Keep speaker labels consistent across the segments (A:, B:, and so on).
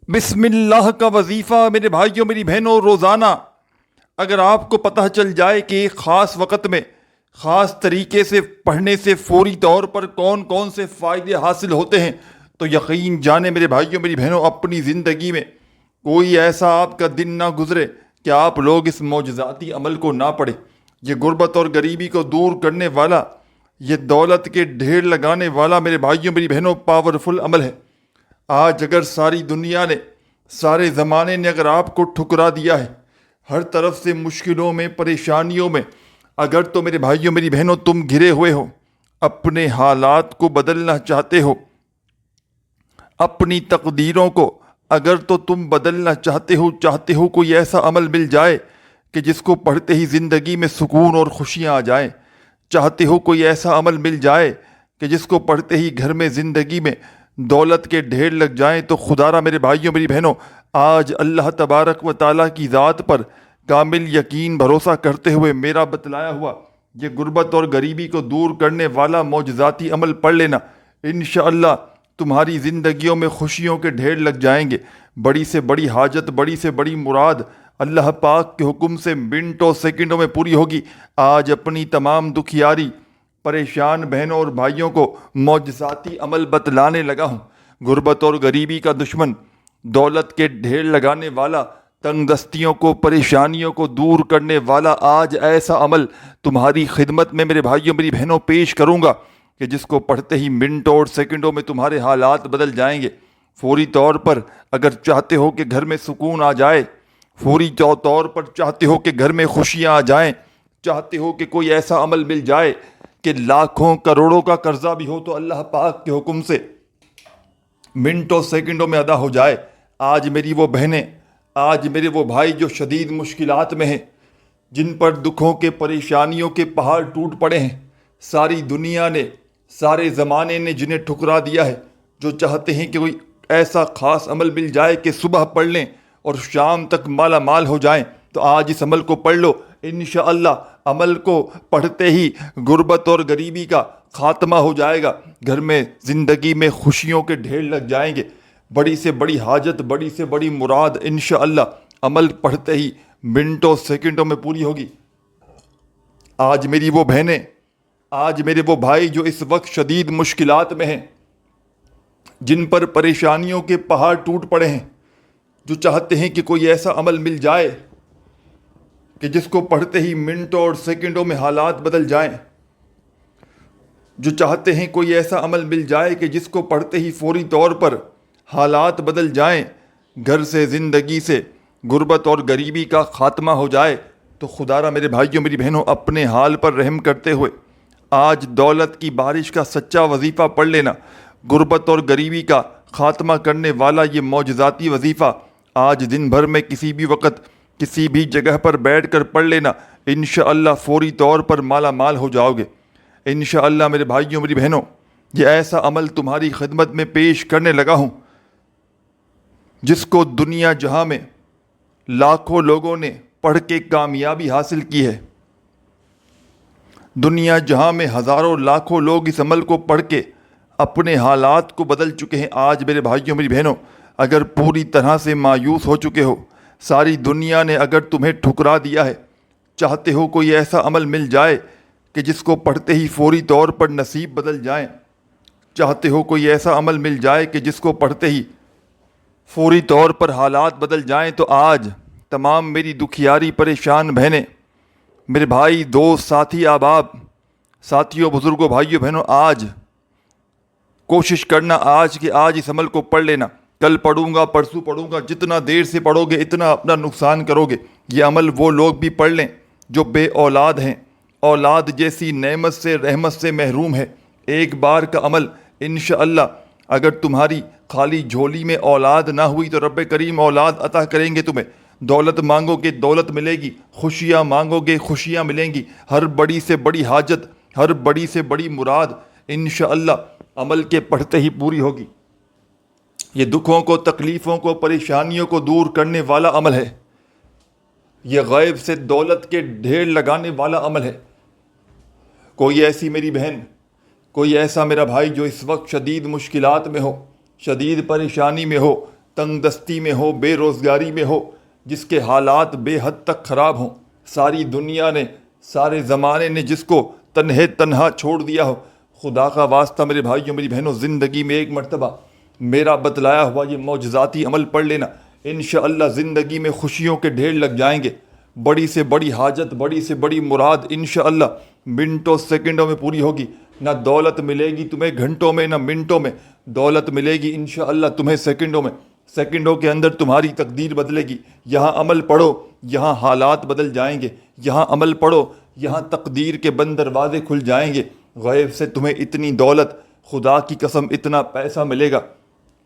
A: بسم اللہ کا وظیفہ میرے بھائیوں میری بہنوں روزانہ اگر آپ کو پتہ چل جائے کہ ایک خاص وقت میں خاص طریقے سے پڑھنے سے فوری طور پر کون کون سے فائدے حاصل ہوتے ہیں تو یقین جانے میرے بھائیوں میری بہنوں اپنی زندگی میں کوئی ایسا آپ کا دن نہ گزرے کہ آپ لوگ اس معجزاتی عمل کو نہ پڑھیں۔ یہ غربت اور غریبی کو دور کرنے والا، یہ دولت کے ڈھیر لگانے والا میرے بھائیوں میری بہنوں پاورفل عمل ہے۔ آج اگر ساری دنیا نے، سارے زمانے نے اگر آپ کو ٹھکرا دیا ہے، ہر طرف سے مشکلوں میں، پریشانیوں میں، اگر تو میرے بھائیوں میری بہنوں تم گھرے ہوئے ہو، اپنے حالات کو بدلنا چاہتے ہو، اپنی تقدیروں کو اگر تو تم بدلنا چاہتے ہو کوئی ایسا عمل مل جائے کہ جس کو پڑھتے ہی زندگی میں سکون اور خوشیاں آ جائیں، چاہتے ہو کوئی ایسا عمل مل جائے کہ جس کو پڑھتے ہی گھر میں زندگی میں دولت کے ڈھیر لگ جائیں، تو خدا را میرے بھائیوں میری بہنوں آج اللہ تبارک و تعالیٰ کی ذات پر کامل یقین بھروسہ کرتے ہوئے میرا بتلایا ہوا یہ غربت اور غریبی کو دور کرنے والا معجزاتی عمل پڑھ لینا، انشاءاللہ تمہاری زندگیوں میں خوشیوں کے ڈھیر لگ جائیں گے۔ بڑی سے بڑی حاجت، بڑی سے بڑی مراد اللہ پاک کے حکم سے منٹوں سیکنڈوں میں پوری ہوگی۔ آج اپنی تمام دکھیاری پریشان بہنوں اور بھائیوں کو معجزاتی عمل بتلانے لگا ہوں۔ غربت اور غریبی کا دشمن، دولت کے ڈھیر لگانے والا، تنگ دستیوں کو، پریشانیوں کو دور کرنے والا آج ایسا عمل تمہاری خدمت میں میرے بھائیوں میری بہنوں پیش کروں گا کہ جس کو پڑھتے ہی منٹوں اور سیکنڈوں میں تمہارے حالات بدل جائیں گے۔ فوری طور پر اگر چاہتے ہو کہ گھر میں سکون آ جائے، فوری طور پر چاہتے ہو کہ گھر میں خوشیاں آ جائیں، چاہتے ہو کہ کوئی ایسا عمل مل جائے کہ لاکھوں کروڑوں کا قرضہ بھی ہو تو اللہ پاک کے حکم سے منٹوں سیکنڈوں میں ادا ہو جائے، آج میری وہ بہنیں، آج میرے وہ بھائی جو شدید مشکلات میں ہیں، جن پر دکھوں کے، پریشانیوں کے پہاڑ ٹوٹ پڑے ہیں، ساری دنیا نے، سارے زمانے نے جنہیں ٹھکرا دیا ہے، جو چاہتے ہیں کہ کوئی ایسا خاص عمل مل جائے کہ صبح پڑھ لیں اور شام تک مالا مال ہو جائیں، تو آج اس عمل کو پڑھ لو۔ انشاءاللہ عمل کو پڑھتے ہی غربت اور غریبی کا خاتمہ ہو جائے گا، گھر میں زندگی میں خوشیوں کے ڈھیر لگ جائیں گے، بڑی سے بڑی حاجت، بڑی سے بڑی مراد انشاءاللہ عمل پڑھتے ہی منٹوں سیکنڈوں میں پوری ہوگی۔ آج میری وہ بہنیں، آج میرے وہ بھائی جو اس وقت شدید مشکلات میں ہیں، جن پر پریشانیوں کے پہاڑ ٹوٹ پڑے ہیں، جو چاہتے ہیں کہ کوئی ایسا عمل مل جائے کہ جس کو پڑھتے ہی منٹوں اور سیکنڈوں میں حالات بدل جائیں، جو چاہتے ہیں کوئی ایسا عمل مل جائے کہ جس کو پڑھتے ہی فوری طور پر حالات بدل جائیں، گھر سے، زندگی سے غربت اور غریبی کا خاتمہ ہو جائے، تو خدا را میرے بھائیوں میری بہنوں اپنے حال پر رحم کرتے ہوئے آج دولت کی بارش کا سچا وظیفہ پڑھ لینا، غربت اور غریبی کا خاتمہ کرنے والا یہ معجزاتی وظیفہ آج دن بھر میں کسی بھی وقت، کسی بھی جگہ پر بیٹھ کر پڑھ لینا، انشاءاللہ فوری طور پر مالا مال ہو جاؤ گے۔ انشاءاللہ میرے بھائیوں میری بہنوں یہ ایسا عمل تمہاری خدمت میں پیش کرنے لگا ہوں جس کو دنیا جہاں میں لاکھوں لوگوں نے پڑھ کے کامیابی حاصل کی ہے، دنیا جہاں میں ہزاروں لاکھوں لوگ اس عمل کو پڑھ کے اپنے حالات کو بدل چکے ہیں۔ آج میرے بھائیوں میری بہنوں اگر پوری طرح سے مایوس ہو چکے ہو، ساری دنیا نے اگر تمہیں ٹھکرا دیا ہے، چاہتے ہو کوئی ایسا عمل مل جائے کہ جس کو پڑھتے ہی فوری طور پر نصیب بدل جائیں، چاہتے ہو کوئی ایسا عمل مل جائے کہ جس کو پڑھتے ہی فوری طور پر حالات بدل جائیں، تو آج تمام میری دکھیاری پریشان بہنیں، میرے بھائی، دوست، ساتھی، احباب، ساتھیوں، بزرگوں، بھائیوں، بہنوں، آج کوشش کرنا آج کہ آج اس عمل کو پڑھ لینا۔ کل پڑھوں گا، پرسوں پڑھوں گا، جتنا دیر سے پڑھو گے اتنا اپنا نقصان کرو گے۔ یہ عمل وہ لوگ بھی پڑھ لیں جو بے اولاد ہیں، اولاد جیسی نعمت سے، رحمت سے محروم ہے۔ ایک بار کا عمل انشاءاللہ اگر تمہاری خالی جھولی میں اولاد نہ ہوئی تو رب کریم اولاد عطا کریں گے تمہیں۔ دولت مانگو گے دولت ملے گی، خوشیاں مانگو گے خوشیاں ملیں گی، ہر بڑی سے بڑی حاجت، ہر بڑی سے بڑی مراد انشاءاللہ عمل کے پڑھتے ہی پوری ہوگی۔ یہ دکھوں کو، تکلیفوں کو، پریشانیوں کو دور کرنے والا عمل ہے، یہ غیب سے دولت کے ڈھیر لگانے والا عمل ہے۔ کوئی ایسی میری بہن، کوئی ایسا میرا بھائی جو اس وقت شدید مشکلات میں ہو، شدید پریشانی میں ہو، تنگ دستی میں ہو، بے روزگاری میں ہو، جس کے حالات بے حد تک خراب ہوں، ساری دنیا نے، سارے زمانے نے جس کو تنہا چھوڑ دیا ہو، خدا کا واسطہ میرے بھائیوں میری بہنوں، زندگی میں ایک مرتبہ میرا بتلایا ہوا یہ معجزاتی عمل پڑھ لینا، انشاءاللہ زندگی میں خوشیوں کے ڈھیر لگ جائیں گے۔ بڑی سے بڑی حاجت، بڑی سے بڑی مراد انشاءاللہ منٹوں سیکنڈوں میں پوری ہوگی۔ نہ دولت ملے گی تمہیں گھنٹوں میں، نہ منٹوں میں، دولت ملے گی انشاءاللہ تمہیں سیکنڈوں میں۔ سیکنڈوں کے اندر تمہاری تقدیر بدلے گی۔ یہاں عمل پڑھو، یہاں حالات بدل جائیں گے۔ یہاں عمل پڑھو، یہاں تقدیر کے بند دروازے کھل جائیں گے۔ غیب سے تمہیں اتنی دولت، خدا کی قسم اتنا پیسہ ملے گا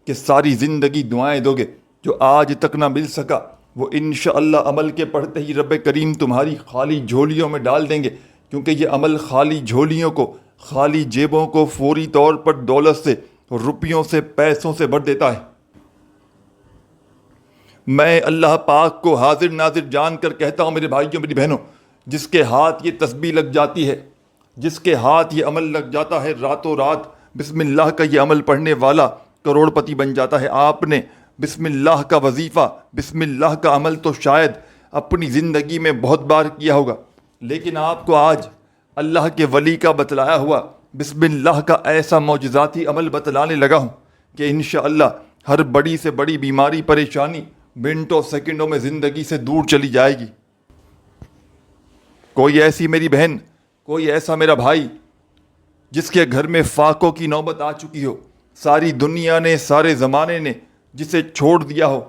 A: کہ ساری زندگی دعائیں دو گے۔ جو آج تک نہ مل سکا وہ انشاءاللہ عمل کے پڑھتے ہی رب کریم تمہاری خالی جھولیوں میں ڈال دیں گے، کیونکہ یہ عمل خالی جھولیوں کو، خالی جیبوں کو فوری طور پر دولت سے، روپیوں سے، پیسوں سے بھر دیتا ہے۔ میں اللہ پاک کو حاضر ناظر جان کر کہتا ہوں میرے بھائیوں میری بہنوں، جس کے ہاتھ یہ تسبیح لگ جاتی ہے، جس کے ہاتھ یہ عمل لگ جاتا ہے، راتوں رات بسم اللہ کا یہ عمل پڑھنے والا کروڑ پتی بن جاتا ہے۔ آپ نے بسم اللہ کا وظیفہ، بسم اللہ کا عمل تو شاید اپنی زندگی میں بہت بار کیا ہوگا، لیکن آپ کو آج اللہ کے ولی کا بتلایا ہوا بسم اللہ کا ایسا معجزاتی عمل بتلانے لگا ہوں کہ انشاءاللہ ہر بڑی سے بڑی بیماری، پریشانی منٹوں سیکنڈوں میں زندگی سے دور چلی جائے گی۔ کوئی ایسی میری بہن، کوئی ایسا میرا بھائی جس کے گھر میں فاقوں کی نوبت آ چکی ہو، ساری دنیا نے، سارے زمانے نے جسے چھوڑ دیا ہو،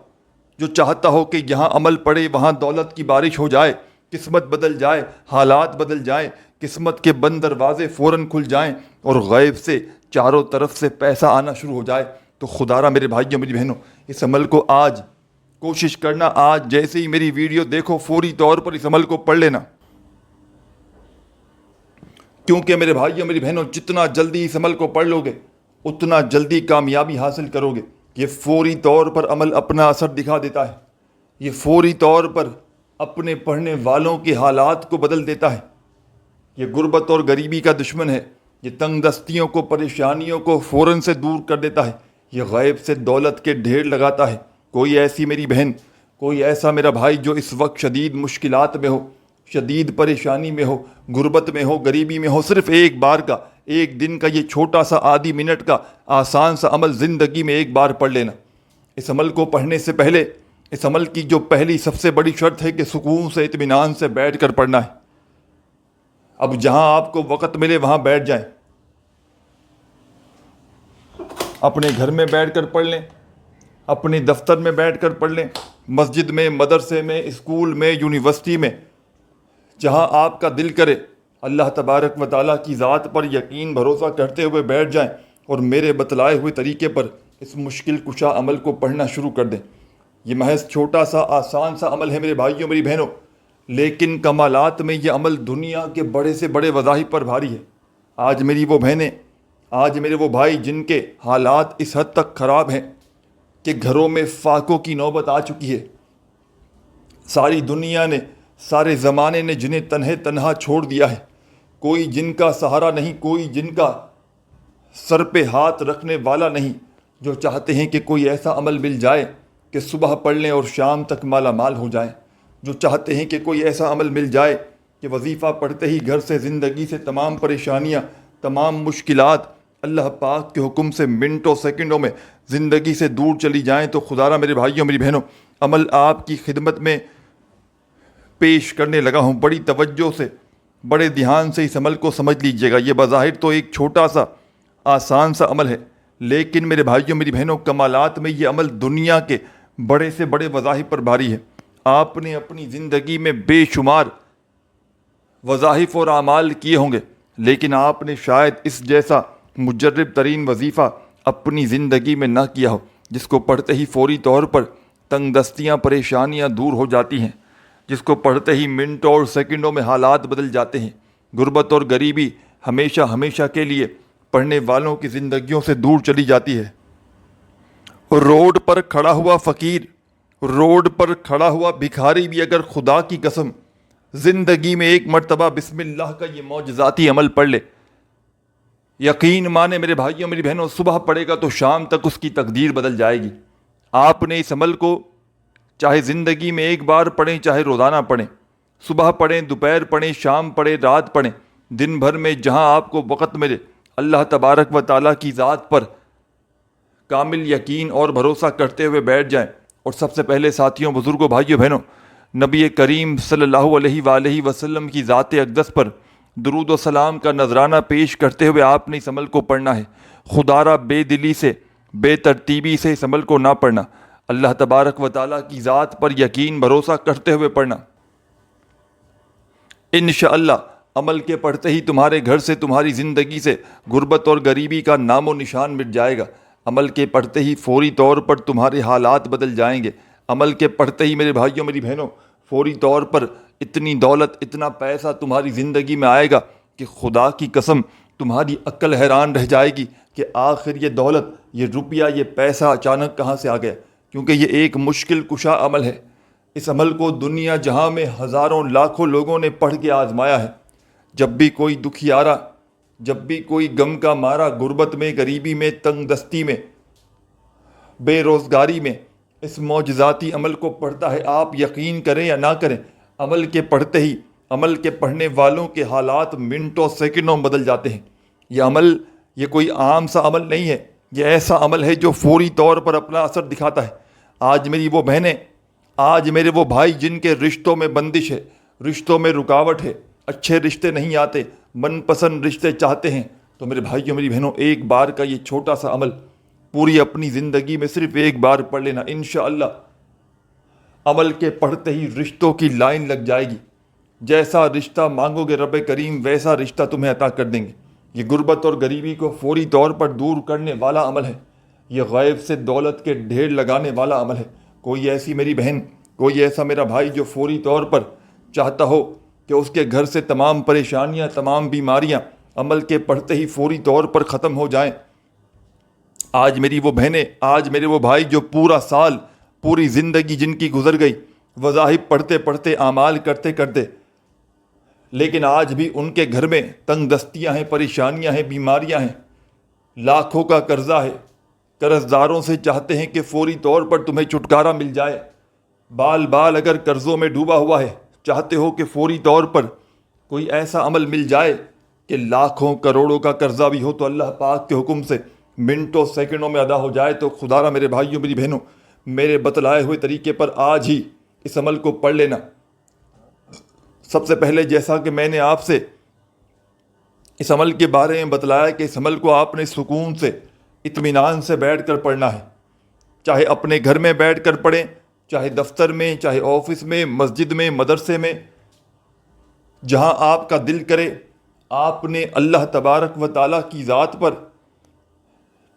A: جو چاہتا ہو کہ یہاں عمل پڑے وہاں دولت کی بارش ہو جائے، قسمت بدل جائے، حالات بدل جائیں، قسمت کے بند دروازے فوراً کھل جائیں اور غیب سے چاروں طرف سے پیسہ آنا شروع ہو جائے، تو خدا را میرے بھائیوں میری بہنوں، اس عمل کو آج کوشش کرنا، آج جیسے ہی میری ویڈیو دیکھو فوری طور پر اس عمل کو پڑھ لینا، کیونکہ میرے بھائیوں میری بہنوں جتنا جلدی اس عمل کو پڑھ لو گے اتنا جلدی کامیابی حاصل کرو گے۔ یہ فوری طور پر عمل اپنا اثر دکھا دیتا ہے، یہ فوری طور پر اپنے پڑھنے والوں کے حالات کو بدل دیتا ہے۔ یہ غربت اور غریبی کا دشمن ہے، یہ تنگ دستیوں کو، پریشانیوں کو فوراً سے دور کر دیتا ہے، یہ غیب سے دولت کے ڈھیر لگاتا ہے۔ کوئی ایسی میری بہن، کوئی ایسا میرا بھائی جو اس وقت شدید مشکلات میں ہو، شدید پریشانی میں ہو، غربت میں ہو، غریبی میں ہو، صرف ایک بار کا، ایک دن کا یہ چھوٹا سا آدھی منٹ کا آسان سا عمل زندگی میں ایک بار پڑھ لینا۔ اس عمل کو پڑھنے سے پہلے، اس عمل کی جو پہلی سب سے بڑی شرط ہے کہ سکون سے، اطمینان سے بیٹھ کر پڑھنا ہے۔ اب جہاں آپ کو وقت ملے وہاں بیٹھ جائیں، اپنے گھر میں بیٹھ کر پڑھ لیں، اپنے دفتر میں بیٹھ کر پڑھ لیں، مسجد میں، مدرسے میں، اسکول میں، یونیورسٹی میں، جہاں آپ کا دل کرے، اللہ تبارک و تعالیٰ کی ذات پر یقین بھروسہ کرتے ہوئے بیٹھ جائیں اور میرے بتلائے ہوئے طریقے پر اس مشکل کشا عمل کو پڑھنا شروع کر دیں۔ یہ محض چھوٹا سا آسان سا عمل ہے میرے بھائیوں میری بہنوں، لیکن کمالات میں یہ عمل دنیا کے بڑے سے بڑے وظائف پر بھاری ہے۔ آج میری وہ بہنیں، آج میرے وہ بھائی جن کے حالات اس حد تک خراب ہیں کہ گھروں میں فاقوں کی نوبت آ چکی ہے، ساری دنیا نے، سارے زمانے نے جنہیں تنہا چھوڑ دیا ہے، کوئی جن کا سہارا نہیں، کوئی جن کا سر پہ ہاتھ رکھنے والا نہیں، جو چاہتے ہیں کہ کوئی ایسا عمل مل جائے کہ صبح پڑھ لیں اور شام تک مالا مال ہو جائیں، جو چاہتے ہیں کہ کوئی ایسا عمل مل جائے کہ وظیفہ پڑھتے ہی گھر سے، زندگی سے تمام پریشانیاں، تمام مشکلات اللہ پاک کے حکم سے منٹوں سیکنڈوں میں زندگی سے دور چلی جائیں، تو خدا را میرے بھائیوں میری بہنوں عمل آپ کی خدمت میں پیش کرنے لگا ہوں۔ بڑی توجہ سے، بڑے دھیان سے اس عمل کو سمجھ لیجئے گا۔ یہ بظاہر تو ایک چھوٹا سا آسان سا عمل ہے، لیکن میرے بھائیوں میری بہنوں کمالات میں یہ عمل دنیا کے بڑے سے بڑے وظائف پر بھاری ہے۔ آپ نے اپنی زندگی میں بے شمار وظائف اور اعمال کیے ہوں گے، لیکن آپ نے شاید اس جیسا مجرب ترین وظیفہ اپنی زندگی میں نہ کیا ہو، جس کو پڑھتے ہی فوری طور پر تنگ دستیاں، پریشانیاں دور ہو جاتی ہیں، جس کو پڑھتے ہی منٹوں اور سیکنڈوں میں حالات بدل جاتے ہیں۔ غربت اور غریبی ہمیشہ ہمیشہ کے لیے پڑھنے والوں کی زندگیوں سے دور چلی جاتی ہے۔ روڈ پر کھڑا ہوا فقیر، روڈ پر کھڑا ہوا بھکاری بھی اگر خدا کی قسم زندگی میں ایک مرتبہ بسم اللہ کا یہ معجزاتی عمل پڑھ لے، یقین مانے میرے بھائیوں میری بہنوں، صبح پڑھے گا تو شام تک اس کی تقدیر بدل جائے گی۔ آپ نے اس عمل کو چاہے زندگی میں ایک بار پڑھیں چاہے روزانہ پڑھیں، صبح پڑھیں، دوپہر پڑھیں، شام پڑھیں، رات پڑھیں، دن بھر میں جہاں آپ کو وقت ملے اللہ تبارک و تعالیٰ کی ذات پر کامل یقین اور بھروسہ کرتے ہوئے بیٹھ جائیں۔ اور سب سے پہلے ساتھیوں، بزرگوں، بھائیوں، بہنوں، نبی کریم صلی اللہ علیہ وآلہ وسلم کی ذات اقدس پر درود و سلام کا نذرانہ پیش کرتے ہوئے آپ نے اس عمل کو پڑھنا ہے۔ خدا را بے دلی سے، بے ترتیبی سے اس عمل کو نہ پڑھنا، اللہ تبارک و تعالیٰ کی ذات پر یقین بھروسہ کرتے ہوئے پڑھنا۔ انشاءاللہ عمل کے پڑھتے ہی تمہارے گھر سے، تمہاری زندگی سے غربت اور غریبی کا نام و نشان مٹ جائے گا۔ عمل کے پڑھتے ہی فوری طور پر تمہارے حالات بدل جائیں گے۔ عمل کے پڑھتے ہی میرے بھائیوں، میری بہنوں، فوری طور پر اتنی دولت، اتنا پیسہ تمہاری زندگی میں آئے گا کہ خدا کی قسم تمہاری عقل حیران رہ جائے گی کہ آخر یہ دولت، یہ روپیہ، یہ پیسہ اچانک کہاں سے آ گیا، کیونکہ یہ ایک مشکل کشا عمل ہے۔ اس عمل کو دنیا جہاں میں ہزاروں لاکھوں لوگوں نے پڑھ کے آزمایا ہے۔ جب بھی کوئی دکھیارا، جب بھی کوئی غم کا مارا غربت میں، غریبی میں، تنگ دستی میں، بے روزگاری میں اس معجزاتی عمل کو پڑھتا ہے، آپ یقین کریں یا نہ کریں، عمل کے پڑھتے ہی عمل کے پڑھنے والوں کے حالات منٹوں سیکنڈوں میں بدل جاتے ہیں۔ یہ عمل، یہ کوئی عام سا عمل نہیں ہے، یہ ایسا عمل ہے جو فوری طور پر اپنا اثر دکھاتا ہے۔ آج میری وہ بہنیں، آج میرے وہ بھائی جن کے رشتوں میں بندش ہے، رشتوں میں رکاوٹ ہے، اچھے رشتے نہیں آتے، من پسند رشتے چاہتے ہیں، تو میرے بھائیوں، میری بہنوں، ایک بار کا یہ چھوٹا سا عمل پوری اپنی زندگی میں صرف ایک بار پڑھ لینا، انشاءاللہ عمل کے پڑھتے ہی رشتوں کی لائن لگ جائے گی۔ جیسا رشتہ مانگو گے رب کریم ویسا رشتہ تمہیں عطا کر دیں گے۔ یہ غربت اور غریبی کو فوری طور پر دور کرنے والا عمل ہے، یہ غیب سے دولت کے ڈھیر لگانے والا عمل ہے۔ کوئی ایسی میری بہن، کوئی ایسا میرا بھائی جو فوری طور پر چاہتا ہو کہ اس کے گھر سے تمام پریشانیاں، تمام بیماریاں عمل کے پڑھتے ہی فوری طور پر ختم ہو جائیں۔ آج میری وہ بہنیں، آج میرے وہ بھائی جو پورا سال، پوری زندگی جن کی گزر گئی وظائف پڑھتے پڑھتے، اعمال کرتے کرتے، لیکن آج بھی ان کے گھر میں تنگ دستیاں ہیں، پریشانیاں ہیں، بیماریاں ہیں، لاکھوں کا قرضہ ہے، قرض داروں سے چاہتے ہیں کہ فوری طور پر تمہیں چھٹکارا مل جائے، بال بال اگر قرضوں میں ڈوبا ہوا ہے، چاہتے ہو کہ فوری طور پر کوئی ایسا عمل مل جائے کہ لاکھوں کروڑوں کا قرضہ بھی ہو تو اللہ پاک کے حکم سے منٹوں سیکنڈوں میں ادا ہو جائے، تو خدا را میرے بھائیوں، میری بہنوں، میرے بتلائے ہوئے طریقے پر آج ہی اس عمل کو پڑھ لینا۔ سب سے پہلے جیسا کہ میں نے آپ سے اس عمل کے بارے میں بتلایا کہ اس عمل کو آپ نے سکون سے، اطمینان سے بیٹھ کر پڑھنا ہے، چاہے اپنے گھر میں بیٹھ کر پڑھیں، چاہے دفتر میں، چاہے آفس میں، مسجد میں، مدرسے میں، جہاں آپ کا دل کرے آپ نے اللہ تبارک و تعالیٰ کی ذات پر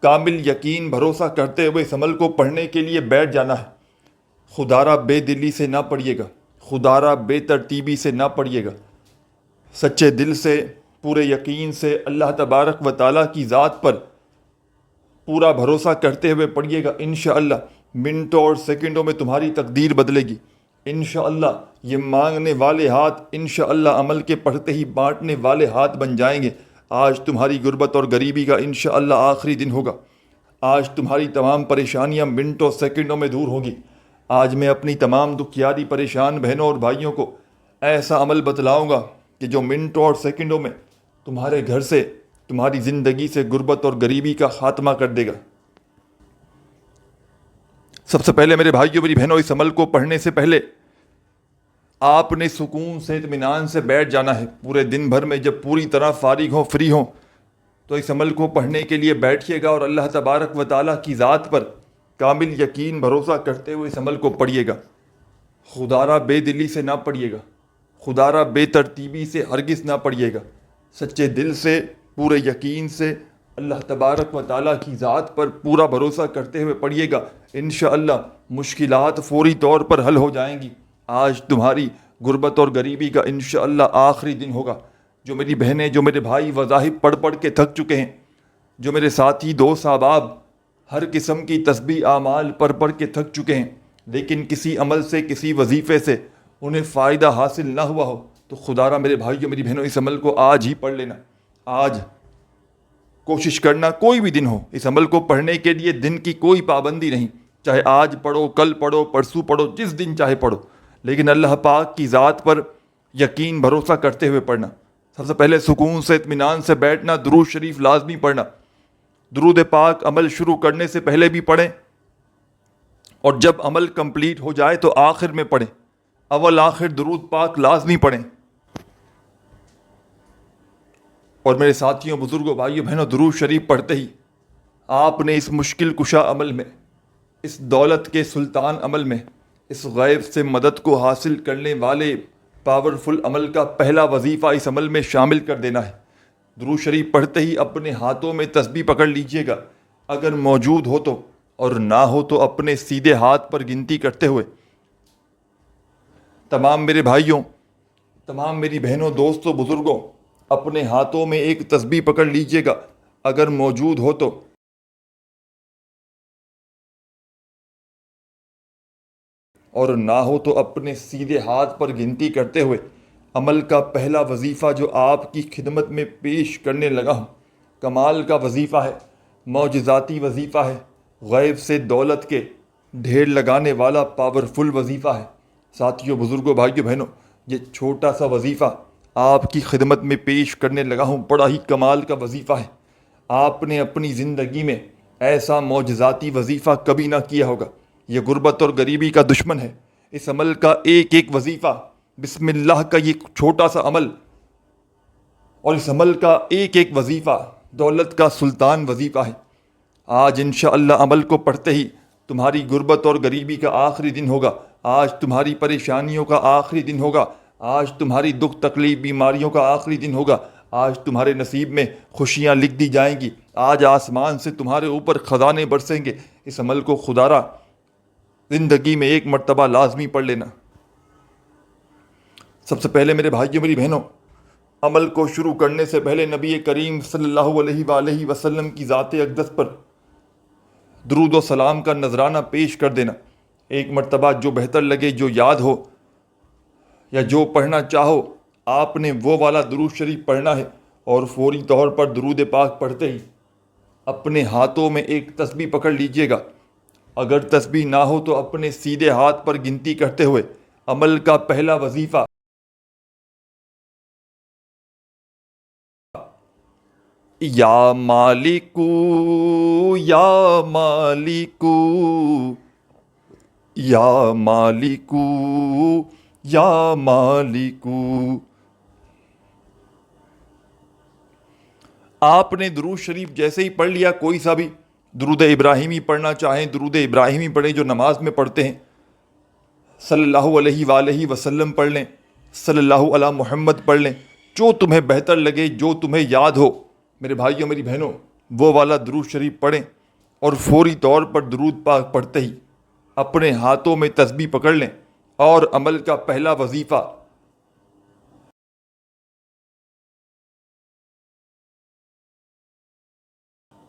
A: کامل یقین بھروسہ کرتے ہوئے اس عمل کو پڑھنے کے لیے بیٹھ جانا ہے۔ خدا را بے دلی سے نہ پڑھیے گا، خدا را بے ترتیبی سے نہ پڑھیے گا، سچے دل سے، پورے یقین سے اللہ تبارک و تعالیٰ کی ذات پر پورا بھروسہ کرتے ہوئے پڑھیے گا۔ انشاءاللہ منٹوں اور سیکنڈوں میں تمہاری تقدیر بدلے گی۔ انشاءاللہ یہ مانگنے والے ہاتھ انشاءاللہ عمل کے پڑھتے ہی بانٹنے والے ہاتھ بن جائیں گے۔ آج تمہاری غربت اور غریبی کا انشاءاللہ آخری دن ہوگا۔ آج تمہاری تمام پریشانیاں منٹوں سیکنڈوں میں دور ہوگی۔ آج میں اپنی تمام دکھیاری پریشان بہنوں اور بھائیوں کو ایسا عمل بتلاؤں گا کہ جو منٹوں اور سیکنڈوں میں تمہارے گھر سے، تمہاری زندگی سے غربت اور غریبی کا خاتمہ کر دے گا۔ سب سے پہلے میرے بھائیوں، میری بہنوں، اس عمل کو پڑھنے سے پہلے آپ نے سکون سے، اطمینان سے بیٹھ جانا ہے۔ پورے دن بھر میں جب پوری طرح فارغ ہوں، فری ہوں، تو اس عمل کو پڑھنے کے لیے بیٹھیے گا اور اللہ تبارک و تعالیٰ کی ذات پر کامل یقین بھروسہ کرتے ہوئے اس عمل کو پڑھیے گا۔ خدا را بے دلی سے نہ پڑھیے گا، خدا را بے ترتیبی سے ہرگز نہ پڑھیے گا، سچے دل سے، پورے یقین سے اللہ تبارک و تعالیٰ کی ذات پر پورا بھروسہ کرتے ہوئے پڑھیے گا۔ انشاءاللہ مشکلات فوری طور پر حل ہو جائیں گی۔ آج تمہاری غربت اور غریبی کا انشاءاللہ آخری دن ہوگا۔ جو میری بہنیں، جو میرے بھائی وظائف پڑھ پڑھ کے تھک چکے ہیں، جو میرے ساتھی دوست احباب ہر قسم کی تسبیح اعمال پڑھ پڑھ کے تھک چکے ہیں، لیکن کسی عمل سے، کسی وظیفے سے انہیں فائدہ حاصل نہ ہوا ہو، تو خدا را میرے بھائیوں، میری بہنوں، اس عمل کو آج ہی پڑھ لینا۔ آج کوشش کرنا، کوئی بھی دن ہو، اس عمل کو پڑھنے کے لیے دن کی کوئی پابندی نہیں، چاہے آج پڑھو، کل پڑھو، پرسوں پڑھو، جس دن چاہے پڑھو، لیکن اللہ پاک کی ذات پر یقین بھروسہ کرتے ہوئے پڑھنا۔ سب سے پہلے سکون سے اطمینان سے بیٹھنا، درود شریف لازمی پڑھنا۔ درود پاک عمل شروع کرنے سے پہلے بھی پڑھیں، اور جب عمل کمپلیٹ ہو جائے تو آخر میں پڑھیں۔ اول آخر درود پاک لازمی پڑھیں۔ اور میرے ساتھیوں، بزرگوں، بھائیوں، بہنوں، درود شریف پڑھتے ہی آپ نے اس مشکل کشا عمل میں، اس دولت کے سلطان عمل میں، اس غیب سے مدد کو حاصل کرنے والے پاورفل عمل کا پہلا وظیفہ اس عمل میں شامل کر دینا ہے۔ درود شریف پڑھتے ہی اپنے ہاتھوں میں تسبیح پکڑ لیجئے گا، اگر موجود ہو تو، اور نہ ہو تو اپنے سیدھے ہاتھ پر گنتی کرتے ہوئے تمام میرے بھائیوں، تمام میری بہنوں، دوستوں، بزرگوں، اپنے ہاتھوں میں ایک تسبیح پکڑ لیجئے گا، اگر موجود ہو تو، اور نہ ہو تو اپنے سیدھے ہاتھ پر گنتی کرتے ہوئے عمل کا پہلا وظیفہ جو آپ کی خدمت میں پیش کرنے لگا ہوں، کمال کا وظیفہ ہے، معجزاتی وظیفہ ہے، غیب سے دولت کے ڈھیر لگانے والا پاورفل وظیفہ ہے۔ ساتھیوں، بزرگوں، بھائیوں، بہنوں، یہ چھوٹا سا وظیفہ آپ کی خدمت میں پیش کرنے لگا ہوں، بڑا ہی کمال کا وظیفہ ہے۔ آپ نے اپنی زندگی میں ایسا معجزاتی وظیفہ کبھی نہ کیا ہوگا۔ یہ غربت اور غریبی کا دشمن ہے۔ اس عمل کا ایک ایک وظیفہ، بسم اللہ کا یہ چھوٹا سا عمل، اور اس عمل کا ایک ایک وظیفہ دولت کا سلطان وظیفہ ہے۔ آج انشاءاللہ عمل کو پڑھتے ہی تمہاری غربت اور غریبی کا آخری دن ہوگا، آج تمہاری پریشانیوں کا آخری دن ہوگا، آج تمہاری دکھ تکلیف بیماریوں کا آخری دن ہوگا، آج تمہارے نصیب میں خوشیاں لکھ دی جائیں گی، آج آسمان سے تمہارے اوپر خزانے برسیں گے۔ اس عمل کو خدارا زندگی میں ایک مرتبہ لازمی پڑھ لینا۔ سب سے پہلے میرے بھائیوں، میری بہنوں، عمل کو شروع کرنے سے پہلے نبی کریم صلی اللہ علیہ وآلہ وسلم کی ذات اقدس پر درود و سلام کا نذرانہ پیش کر دینا۔ ایک مرتبہ جو بہتر لگے، جو یاد ہو یا جو پڑھنا چاہو، آپ نے وہ والا درود شریف پڑھنا ہے، اور فوری طور پر درود پاک پڑھتے ہی اپنے ہاتھوں میں ایک تسبیح پکڑ لیجئے گا، اگر تسبیح نہ ہو تو اپنے سیدھے ہاتھ پر گنتی کرتے ہوئے عمل کا پہلا وظیفہ، یا مالکو یا مالکو یا مالکو یا مالکو۔ آپ نے درود شریف جیسے ہی پڑھ لیا، کوئی سا بھی درود ابراہیمی پڑھنا چاہیں درود ابراہیمی پڑھیں جو نماز میں پڑھتے ہیں، صلی اللہ علیہ وآلہ وسلم پڑھ لیں، صلی اللہ علی محمد پڑھ لیں، جو تمہیں بہتر لگے، جو تمہیں یاد ہو میرے بھائیوں، میری بہنوں، وہ والا درود شریف پڑھیں، اور فوری طور پر درود پاک پڑھتے ہی اپنے ہاتھوں میں تسبیح پکڑ لیں، اور عمل کا پہلا وظیفہ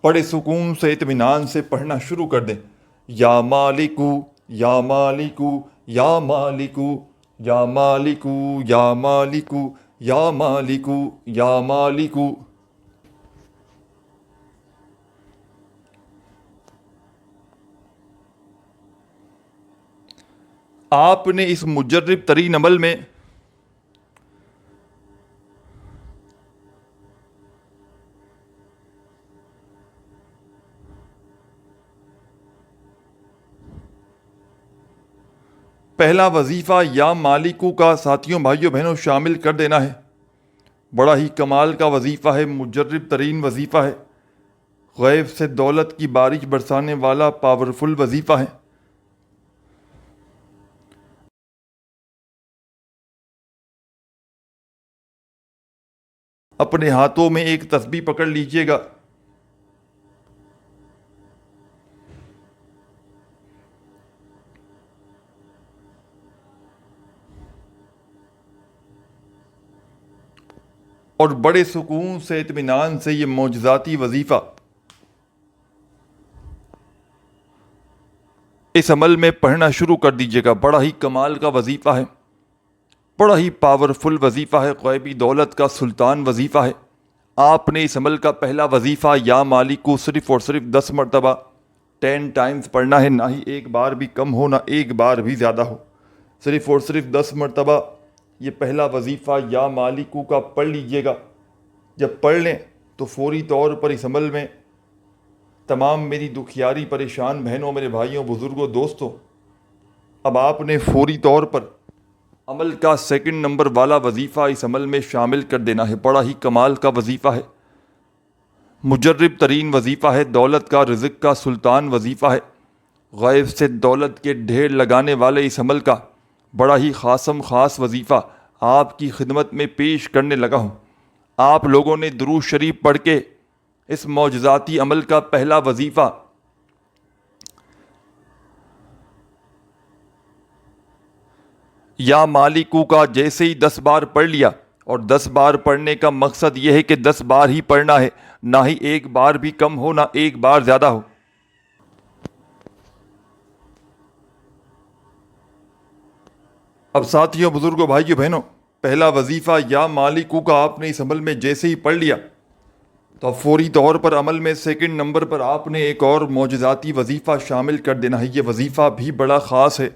A: بڑے سکون سے اطمینان سے پڑھنا شروع کر دیں۔ یا مالکو یا مالکو یا مالکو یا مالکو یا مالکو یا مالکو یا مالکو۔ آپ نے اس مجرب ترین عمل میں پہلا وظیفہ یا مالکو کا ساتھیوں، بھائیوں، بہنوں شامل کر دینا ہے۔ بڑا ہی کمال کا وظیفہ ہے، مجرب ترین وظیفہ ہے، غیب سے دولت کی بارش برسانے والا پاورفل وظیفہ ہے۔ اپنے ہاتھوں میں ایک تسبیح پکڑ لیجئے گا، اور بڑے سکون سے اطمینان سے یہ معجزاتی وظیفہ اس عمل میں پڑھنا شروع کر دیجئے گا۔ بڑا ہی کمال کا وظیفہ ہے، بڑا ہی پاورفل وظیفہ ہے، غیبی دولت کا سلطان وظیفہ ہے۔ آپ نے اس عمل کا پہلا وظیفہ یا مالک کو صرف اور صرف 10 مرتبہ 10 ٹائمز پڑھنا ہے، نہ ہی ایک بار بھی کم ہو نہ ایک بار بھی زیادہ ہو، صرف اور صرف 10 مرتبہ یہ پہلا وظیفہ یا مالکو کا پڑھ لیجئے گا۔ جب پڑھ لیں تو فوری طور پر اس عمل میں تمام میری دکھیاری پریشان بہنوں، میرے بھائیوں، بزرگوں، دوستوں، اب آپ نے فوری طور پر عمل کا 2 نمبر والا وظیفہ اس عمل میں شامل کر دینا ہے۔ بڑا ہی کمال کا وظیفہ ہے، مجرب ترین وظیفہ ہے، دولت کا، رزق کا سلطان وظیفہ ہے، غیب سے دولت کے ڈھیر لگانے والے اس عمل کا بڑا ہی خاص وظیفہ آپ کی خدمت میں پیش کرنے لگا ہوں۔ آپ لوگوں نے درود شریف پڑھ کے اس معجزاتی عمل کا پہلا وظیفہ یا مالکو کا جیسے ہی 10 بار پڑھ لیا، اور 10 بار پڑھنے کا مقصد یہ ہے کہ 10 بار ہی پڑھنا ہے، نہ ہی ایک بار بھی کم ہو نہ ایک بار زیادہ ہو۔ اب ساتھیوں، بزرگوں، بھائیوں، بہنوں، پہلا وظیفہ یا مالکو کا آپ نے اس عمل میں جیسے ہی پڑھ لیا تو اب فوری طور پر عمل میں 2 نمبر پر آپ نے ایک اور معجزاتی وظیفہ شامل کر دینا ہے۔ یہ وظیفہ بھی بڑا خاص ہے،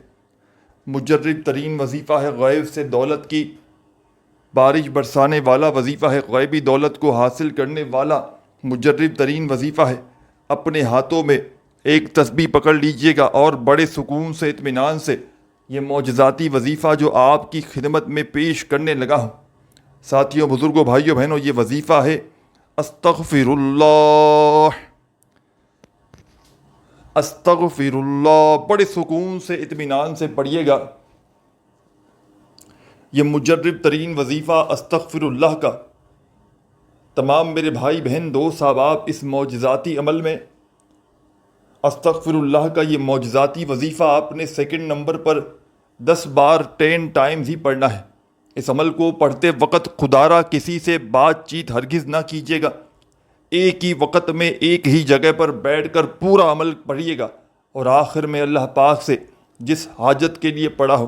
A: مجرب ترین وظیفہ ہے، غیب سے دولت کی بارش برسانے والا وظیفہ ہے، غیبی دولت کو حاصل کرنے والا مجرب ترین وظیفہ ہے۔ اپنے ہاتھوں میں ایک تسبیح پکڑ لیجئے گا اور بڑے سکون سے، اطمینان سے یہ معجزاتی وظیفہ جو آپ کی خدمت میں پیش کرنے لگا ہوں۔ ساتھیوں، بزرگوں، بھائیوں، بہنوں، یہ وظیفہ ہے استغفر اللہ، استغفر اللہ۔ بڑے سکون سے، اطمینان سے پڑھیے گا یہ مجرب ترین وظیفہ استغفر اللہ کا۔ تمام میرے بھائی بہن دوست احباب، اس معجزاتی عمل میں استغفر اللہ کا یہ معجزاتی وظیفہ آپ نے 2 نمبر پر 10 بار 10 ٹائمز ہی پڑھنا ہے۔ اس عمل کو پڑھتے وقت خدا را کسی سے بات چیت ہرگز نہ کیجیے گا، ایک ہی وقت میں ایک ہی جگہ پر بیٹھ کر پورا عمل پڑھیے گا، اور آخر میں اللہ پاک سے جس حاجت کے لیے پڑھا ہو،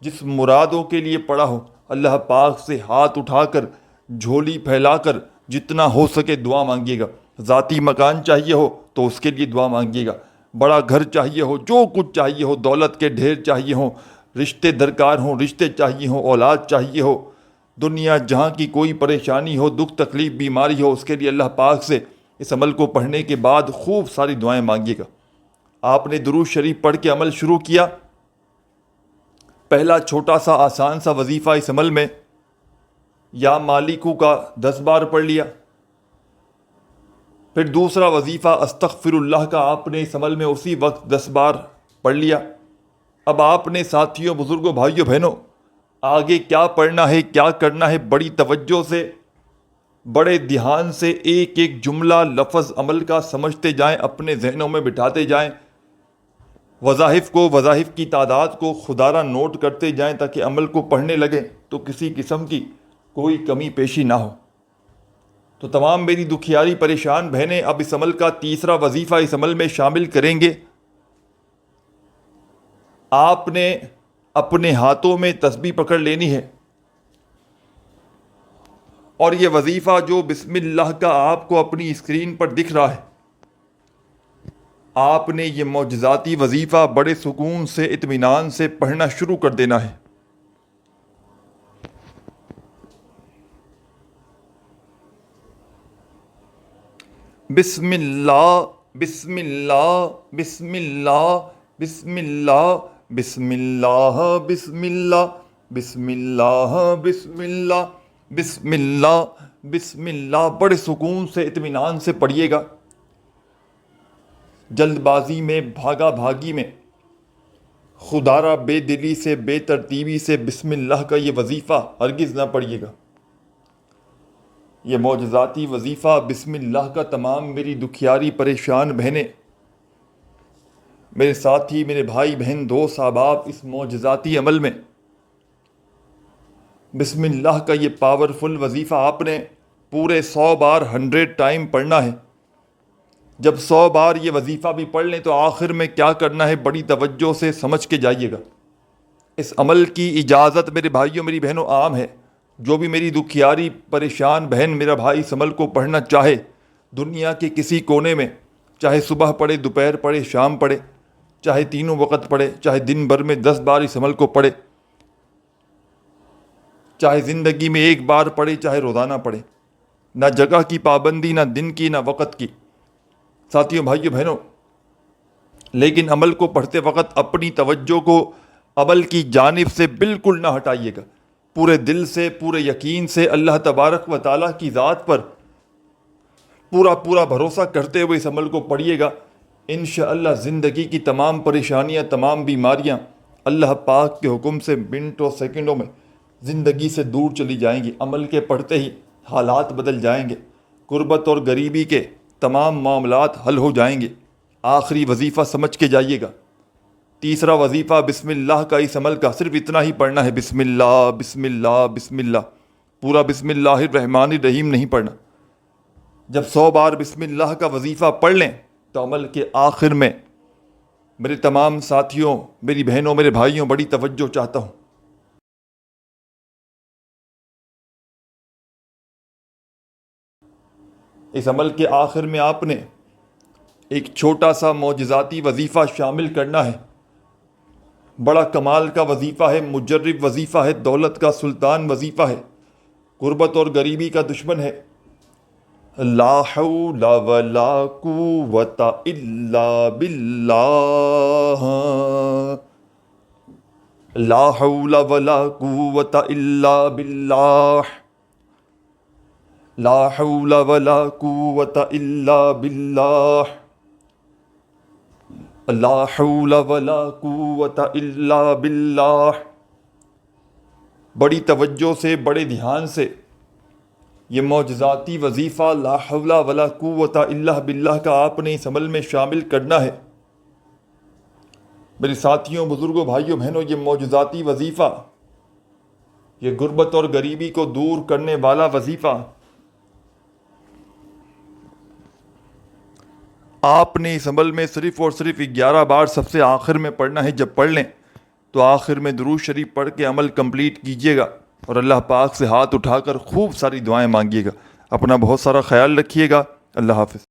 A: جس مرادوں کے لیے پڑھا ہو، اللہ پاک سے ہاتھ اٹھا کر، جھولی پھیلا کر جتنا ہو سکے دعا مانگیے گا۔ ذاتی مکان چاہیے ہو تو اس کے لیے دعا مانگیے گا، بڑا گھر چاہیے ہو، جو کچھ چاہیے ہو، دولت کے ڈھیر چاہیے ہوں، رشتے درکار ہوں، رشتے چاہیے ہوں، اولاد چاہیے ہو، دنیا جہاں کی کوئی پریشانی ہو، دکھ تکلیف بیماری ہو، اس کے لیے اللہ پاک سے اس عمل کو پڑھنے کے بعد خوب ساری دعائیں مانگیے گا۔ آپ نے درود شریف پڑھ کے عمل شروع کیا، پہلا چھوٹا سا آسان سا وظیفہ اس عمل میں یا مالکو کا 10 بار پڑھ لیا، پھر دوسرا وظیفہ استغفر اللہ کا آپ نے اس عمل میں اسی وقت 10 بار پڑھ لیا۔ اب آپ نے ساتھیوں، بزرگوں، بھائیوں، بہنوں، آگے کیا پڑھنا ہے، کیا کرنا ہے، بڑی توجہ سے، بڑے دھیان سے ایک ایک جملہ، لفظ عمل کا سمجھتے جائیں، اپنے ذہنوں میں بٹھاتے جائیں، وظائف کی تعداد کو خدا را نوٹ کرتے جائیں تاکہ عمل کو پڑھنے لگیں تو کسی قسم کی کوئی کمی پیشی نہ ہو۔ تو تمام میری دکھیاری پریشان بہنیں اب اس عمل کا تیسرا وظیفہ اس عمل میں شامل کریں گے۔ آپ نے اپنے ہاتھوں میں تسبیح پکڑ لینی ہے، اور یہ وظیفہ جو بسم اللہ کا آپ کو اپنی اسکرین پر دکھ رہا ہے، آپ نے یہ معجزاتی وظیفہ بڑے سکون سے، اطمینان سے پڑھنا شروع کر دینا ہے۔ بسم اللہ، بسم اللہ، بسم اللہ، بسم اللہ، بسم اللہ، بسم اللہ، بسم اللہ، بسم اللہ، بسم اللہ، بسم اللہ۔ بڑے سکون سے، اطمینان سے پڑھیے گا، جلد بازی میں، بھاگا بھاگی میں، خدا را بے دلی سے، بے ترتیبی سے بسم اللہ کا یہ وظیفہ ہرگز نہ پڑھیے گا۔ یہ معجزاتی وظیفہ بسم اللہ کا تمام میری دکھیاری پریشان بہنیں، میرے ساتھی، میرے بھائی بہن دوست احباب، اس معجزاتی عمل میں بسم اللہ کا یہ پاورفل وظیفہ آپ نے پورے 100 بار 100 ٹائم پڑھنا ہے۔ جب 100 بار یہ وظیفہ بھی پڑھ لیں تو آخر میں کیا کرنا ہے بڑی توجہ سے سمجھ کے جائیے گا۔ اس عمل کی اجازت میرے بھائیوں، میری بہنوں عام ہے۔ جو بھی میری دکھیاری پریشان بہن، میرا بھائی اس عمل کو پڑھنا چاہے، دنیا کے کسی کونے میں، چاہے صبح پڑھے، دوپہر پڑھے، شام پڑھے، چاہے تینوں وقت پڑھے، چاہے دن بھر میں 10 بار اس عمل کو پڑھے، چاہے زندگی میں 1 بار پڑھے، چاہے روزانہ پڑھے، نہ جگہ کی پابندی، نہ دن کی، نہ وقت کی۔ ساتھیوں، بھائیوں، بہنوں، لیکن عمل کو پڑھتے وقت اپنی توجہ کو عمل کی جانب سے بالکل نہ ہٹائیے گا۔ پورے دل سے، پورے یقین سے اللہ تبارک و تعالیٰ کی ذات پر پورا بھروسہ کرتے ہوئے اس عمل کو پڑھیے گا۔ انشاءاللہ زندگی کی تمام پریشانیاں، تمام بیماریاں اللہ پاک کے حکم سے منٹوں سیکنڈوں میں زندگی سے دور چلی جائیں گی۔ عمل کے پڑھتے ہی حالات بدل جائیں گے، غربت اور غریبی کے تمام معاملات حل ہو جائیں گے۔ آخری وظیفہ سمجھ کے جائیے گا۔ تیسرا وظیفہ بسم اللہ کا، اس عمل کا صرف اتنا ہی پڑھنا ہے، بسم اللہ بسم اللہ بسم اللہ، پورا بسم اللہ الرحمن الرحیم نہیں پڑھنا۔ جب 100 بار بسم اللہ کا وظیفہ پڑھ لیں تو عمل کے آخر میں میرے تمام ساتھیوں، میری بہنوں، میرے بھائیوں، بڑی توجہ چاہتا ہوں۔ اس عمل کے آخر میں آپ نے ایک چھوٹا سا معجزاتی وظیفہ شامل کرنا ہے۔ بڑا کمال کا وظیفہ ہے، مجرب وظیفہ ہے، دولت کا سلطان وظیفہ ہے، غربت اور غریبی کا دشمن ہے۔ لا حول ولا قوت الا باللہ، لا حول ولا قوت الا باللہ، لا حول ولا قوت الا باللہ، لا حول ولا قوت الا باللہ۔ بڑی توجہ سے، بڑے دھیان سے یہ معجزاتی وظیفہ لا حول ولا قوت الا باللہ کا آپ نے اس عمل میں شامل کرنا ہے۔ میرے ساتھیوں، بزرگوں، بھائیوں، بہنوں، یہ معجزاتی وظیفہ، یہ غربت اور غریبی کو دور کرنے والا وظیفہ آپ نے اس عمل میں صرف اور صرف 11 بار سب سے آخر میں پڑھنا ہے۔ جب پڑھ لیں تو آخر میں درود شریف پڑھ کے عمل کمپلیٹ کیجیے گا اور اللہ پاک سے ہاتھ اٹھا کر خوب ساری دعائیں مانگیے گا۔ اپنا بہت سارا خیال رکھیے گا۔ اللہ حافظ۔